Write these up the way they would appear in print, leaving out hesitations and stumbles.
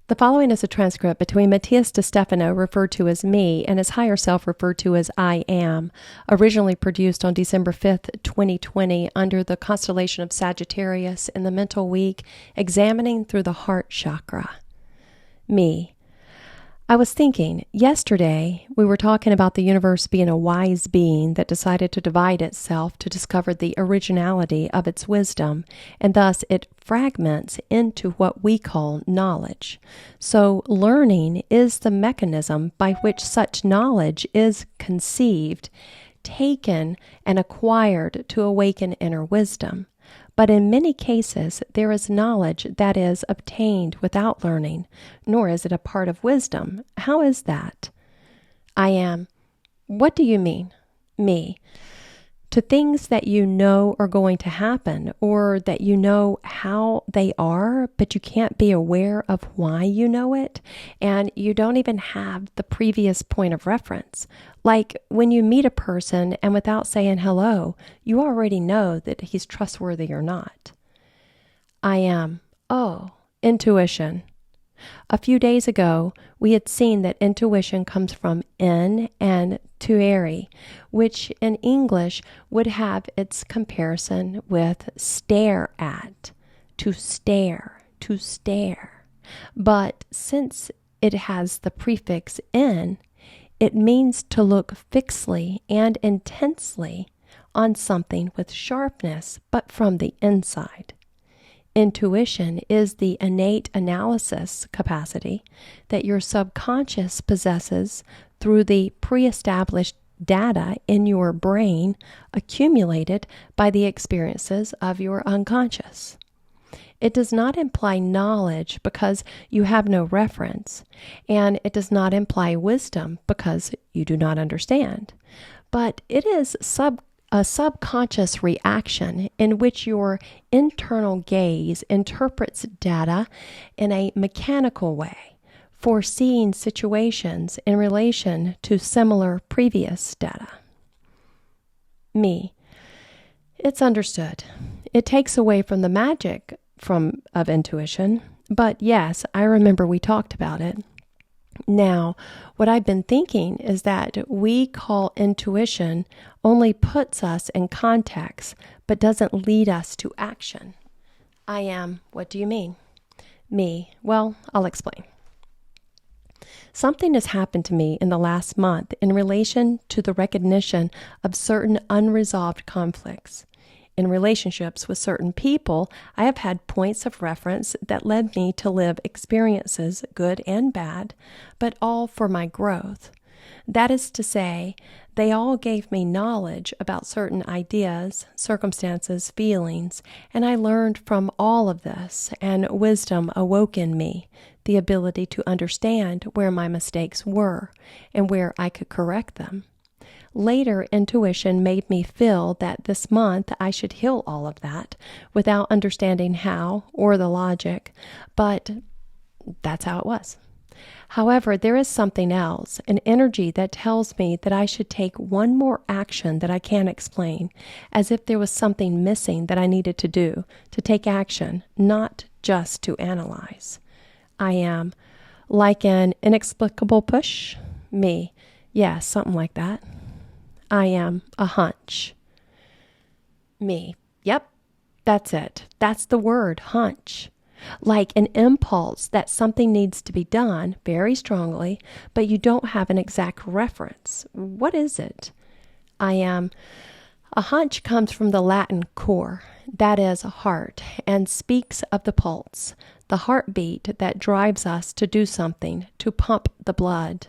The following is a transcript between Matías De Stefano, referred to as me, and his higher self, referred to as I am, originally produced on December 5th, 2020, under the constellation of Sagittarius in the mental week, examining through the heart chakra. Me. I was thinking, yesterday we were talking about the universe being a wise being that decided to divide itself to discover the originality of its wisdom, and thus it fragments into what we call knowledge. So learning is the mechanism by which such knowledge is conceived, taken, and acquired to awaken inner wisdom. But in many cases, there is knowledge that is obtained without learning, nor is it a part of wisdom. How is that? I am. What do you mean? Me. To things that you know are going to happen, or that you know how they are, but you can't be aware of why you know it, and you don't even have the previous point of reference. Like when you meet a person and without saying hello, you already know that he's trustworthy or not. I am. Oh, intuition. A few days ago, we had seen that intuition comes from in and tuere, which in English would have its comparison with stare at, to stare, to stare. But since it has the prefix in, it means to look fixedly and intensely on something with sharpness, but from the inside. Intuition is the innate analysis capacity that your subconscious possesses through the pre-established data in your brain accumulated by the experiences of your unconscious. It does not imply knowledge because you have no reference, and it does not imply wisdom because you do not understand. But it is a subconscious reaction in which your internal gaze interprets data in a mechanical way, foreseeing situations in relation to similar previous data. Me. It's understood. It takes away from the magic of intuition, but yes, I remember we talked about it. Now, what I've been thinking is that we call intuition only puts us in context, but doesn't lead us to action. I am. What do you mean? Me. Well, I'll explain. Something has happened to me in the last month in relation to the recognition of certain unresolved conflicts. In relationships with certain people, I have had points of reference that led me to live experiences, good and bad, but all for my growth. That is to say, they all gave me knowledge about certain ideas, circumstances, feelings, and I learned from all of this, and wisdom awoke in me, the ability to understand where my mistakes were and where I could correct them. Later, intuition made me feel that this month I should heal all of that without understanding how or the logic, but that's how it was. However, there is something else, an energy that tells me that I should take one more action that I can't explain, as if there was something missing that I needed to do, to take action, not just to analyze. I am. Like an inexplicable push? Me. Yeah, something like that. I am a hunch. Me. Yep, that's it. That's the word, hunch. Like an impulse that something needs to be done very strongly, but you don't have an exact reference. What is it? I am. A hunch comes from the Latin cor, that is heart, and speaks of the pulse, the heartbeat that drives us to do something, to pump the blood.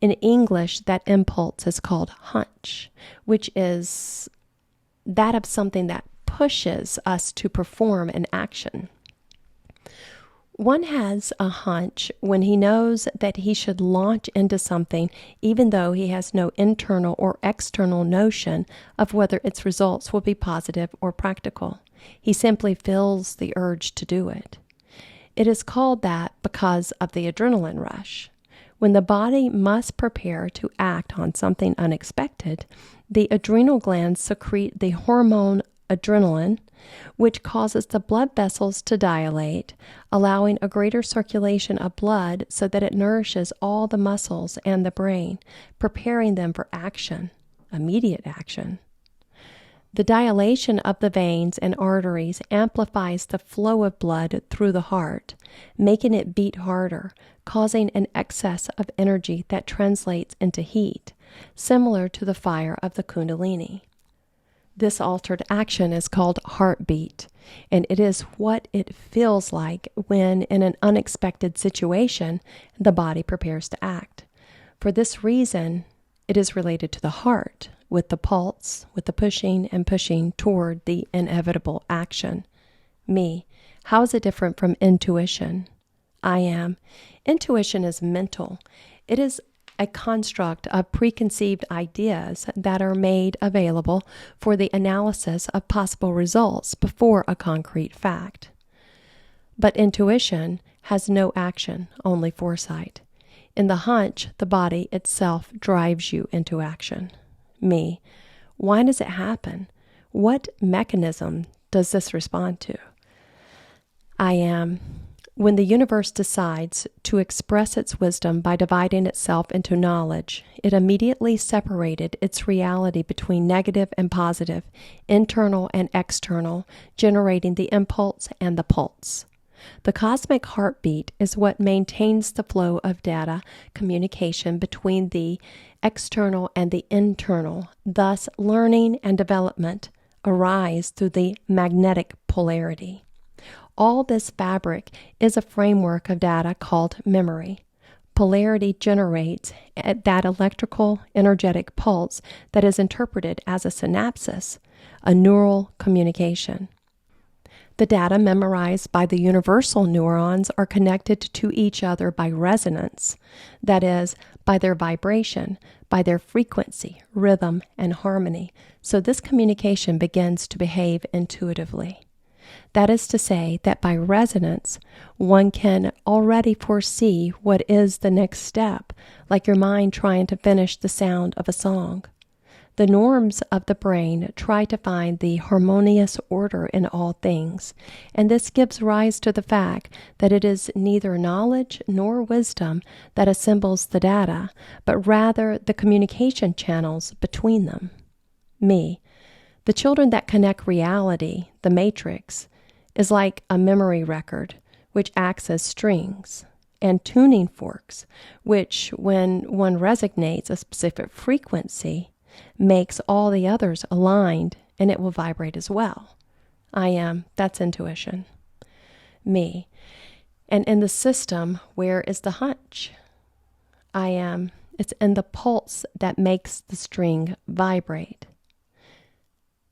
In English, that impulse is called hunch, which is that of something that pushes us to perform an action. One has a hunch when he knows that he should launch into something even though he has no internal or external notion of whether its results will be positive or practical. He simply feels the urge to do it. It is called that because of the adrenaline rush. When the body must prepare to act on something unexpected, the adrenal glands secrete the hormone adrenaline, which causes the blood vessels to dilate, allowing a greater circulation of blood so that it nourishes all the muscles and the brain, preparing them for action, immediate action. The dilation of the veins and arteries amplifies the flow of blood through the heart, making it beat harder, causing an excess of energy that translates into heat, similar to the fire of the Kundalini. This altered action is called heartbeat, and it is what it feels like when, in an unexpected situation, the body prepares to act. For this reason, it is related to the heart, with the pulse, with the pushing and pushing toward the inevitable action. Me, how is it different from intuition? I am. Intuition is mental. It is a construct of preconceived ideas that are made available for the analysis of possible results before a concrete fact. But intuition has no action, only foresight. In the hunch, the body itself drives you into action. Me, why does it happen? What mechanism does this respond to? I am. When the universe decides to express its wisdom by dividing itself into knowledge, it immediately separated its reality between negative and positive, internal and external, generating the impulse and the pulse. The cosmic heartbeat is what maintains the flow of data communication between the external and the internal. Thus, learning and development arise through the magnetic polarity. All this fabric is a framework of data called memory. Polarity generates that electrical energetic pulse that is interpreted as a synapsis, a neural communication. The data memorized by the universal neurons are connected to each other by resonance, that is, by their vibration, by their frequency, rhythm, and harmony. So this communication begins to behave intuitively. That is to say that by resonance, one can already foresee what is the next step, like your mind trying to finish the sound of a song. The norms of the brain try to find the harmonious order in all things, and this gives rise to the fact that it is neither knowledge nor wisdom that assembles the data, but rather the communication channels between them. Me, the children that connect reality, the matrix, is like a memory record, which acts as strings, and tuning forks, which, when one resonates a specific frequency, makes all the others aligned, and it will vibrate as well. I am. That's intuition. Me. And in the system, where is the hunch? I am. It's in the pulse that makes the string vibrate.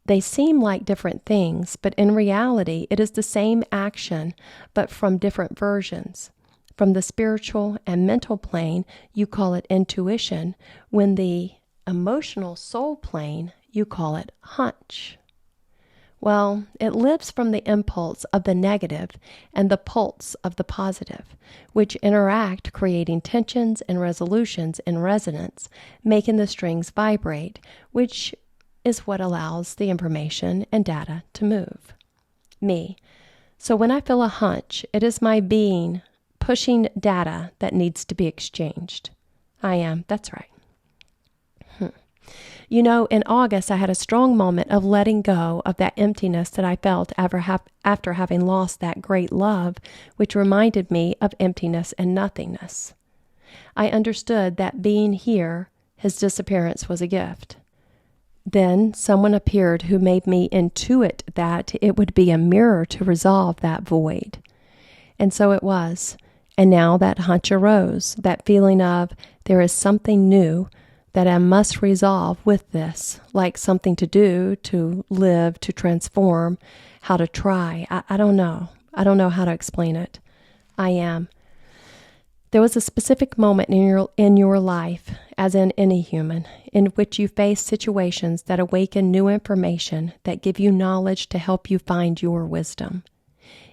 They seem like different things, but in reality, it is the same action, but from different versions. From the spiritual and mental plane, you call it intuition. When the emotional soul plane, you call it hunch. Well, it lives from the impulse of the negative and the pulse of the positive, which interact, creating tensions and resolutions in resonance, making the strings vibrate, which is what allows the information and data to move. Me. So when I feel a hunch, it is my being pushing data that needs to be exchanged. I am. That's right. You know, in August, I had a strong moment of letting go of that emptiness that I felt after having lost that great love, which reminded me of emptiness and nothingness. I understood that being here, his disappearance was a gift. Then someone appeared who made me intuit that it would be a mirror to resolve that void. And so it was. And now that hunch arose, that feeling of there is something new that I must resolve with this, like something to do, to live, to transform, how to try. I don't know. I don't know how to explain it. I am. There was a specific moment in your life, as in any human, in which you face situations that awaken new information, that give you knowledge to help you find your wisdom.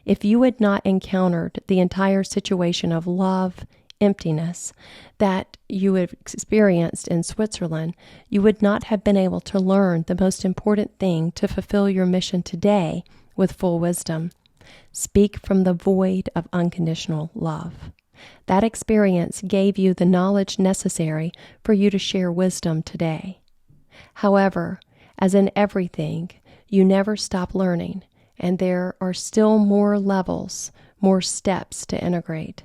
If you had not encountered the entire situation of love, emptiness that you had experienced in Switzerland, you would not have been able to learn the most important thing to fulfill your mission today with full wisdom. Speak from the void of unconditional love. That experience gave you the knowledge necessary for you to share wisdom today. However, as in everything, you never stop learning, and there are still more levels, more steps to integrate.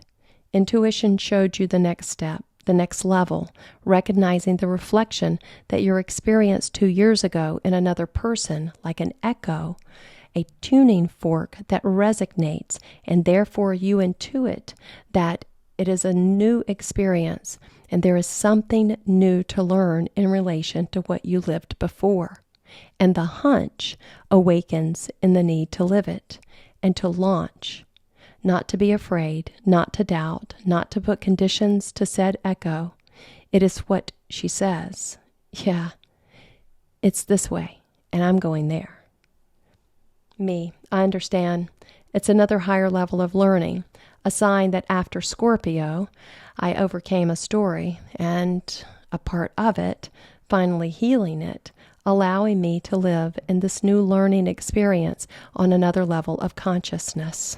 Intuition showed you the next step, the next level, recognizing the reflection that your experience 2 years ago in another person, like an echo, a tuning fork that resonates, and therefore you intuit that it is a new experience and there is something new to learn in relation to what you lived before. And the hunch awakens in the need to live it and to launch, not to be afraid, not to doubt, not to put conditions to said echo. It is what she says. Yeah, it's this way, and I'm going there. Me, I understand. It's another higher level of learning, a sign that after Scorpio, I overcame a story, and a part of it, finally healing it, allowing me to live in this new learning experience on another level of consciousness.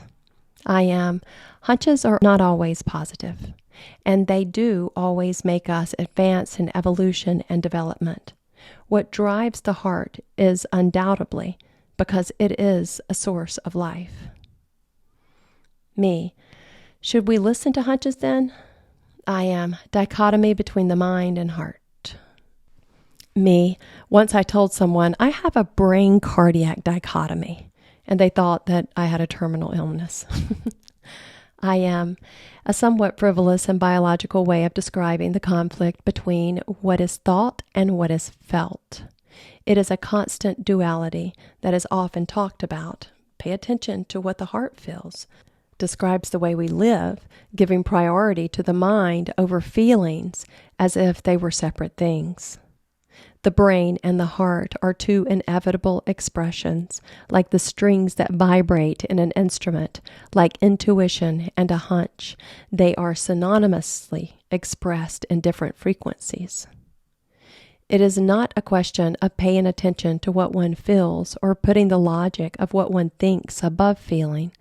Hunches are not always positive, and they do always make us advance in evolution and development. What drives the heart is undoubtedly because it is a source of life. Me, should we listen to hunches then? Dichotomy between the mind and heart. Me, once I told someone I have a brain cardiac dichotomy, and they thought that I had a terminal illness. A somewhat frivolous and biological way of describing the conflict between what is thought and what is felt. It is a constant duality that is often talked about. Pay attention to what the heart feels. Describes the way we live, giving priority to the mind over feelings as if they were separate things. The brain and the heart are two inevitable expressions, like the strings that vibrate in an instrument, like intuition and a hunch. They are synonymously expressed in different frequencies. It is not a question of paying attention to what one feels or putting the logic of what one thinks above feeling,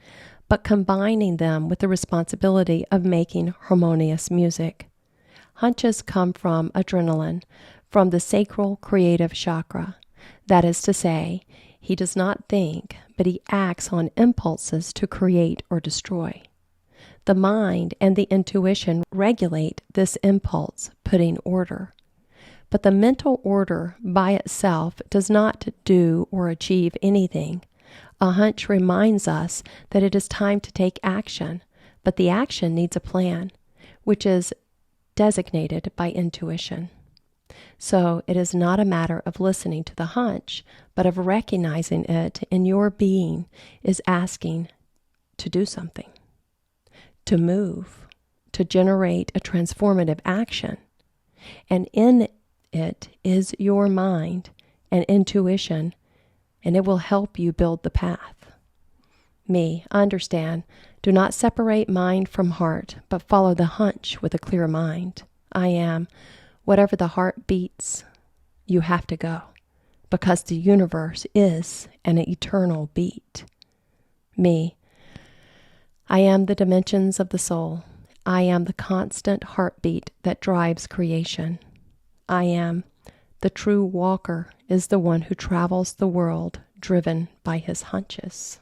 but combining them with the responsibility of making harmonious music. Hunches come from adrenaline, from the sacral creative chakra. That is to say, he does not think, but he acts on impulses to create or destroy. The mind and the intuition regulate this impulse, putting order. But the mental order by itself does not do or achieve anything. A hunch reminds us that it is time to take action, but the action needs a plan, which is designated by intuition. So it is not a matter of listening to the hunch, but of recognizing it in your being is asking to do something, to move, to generate a transformative action. And in it is your mind and intuition, and it will help you build the path. Me, understand, do not separate mind from heart, but follow the hunch with a clear mind. Whatever the heart beats, you have to go, because the universe is an eternal beat. Me, I am the dimensions of the soul. I am the constant heartbeat that drives creation. The true walker is the one who travels the world driven by his hunches.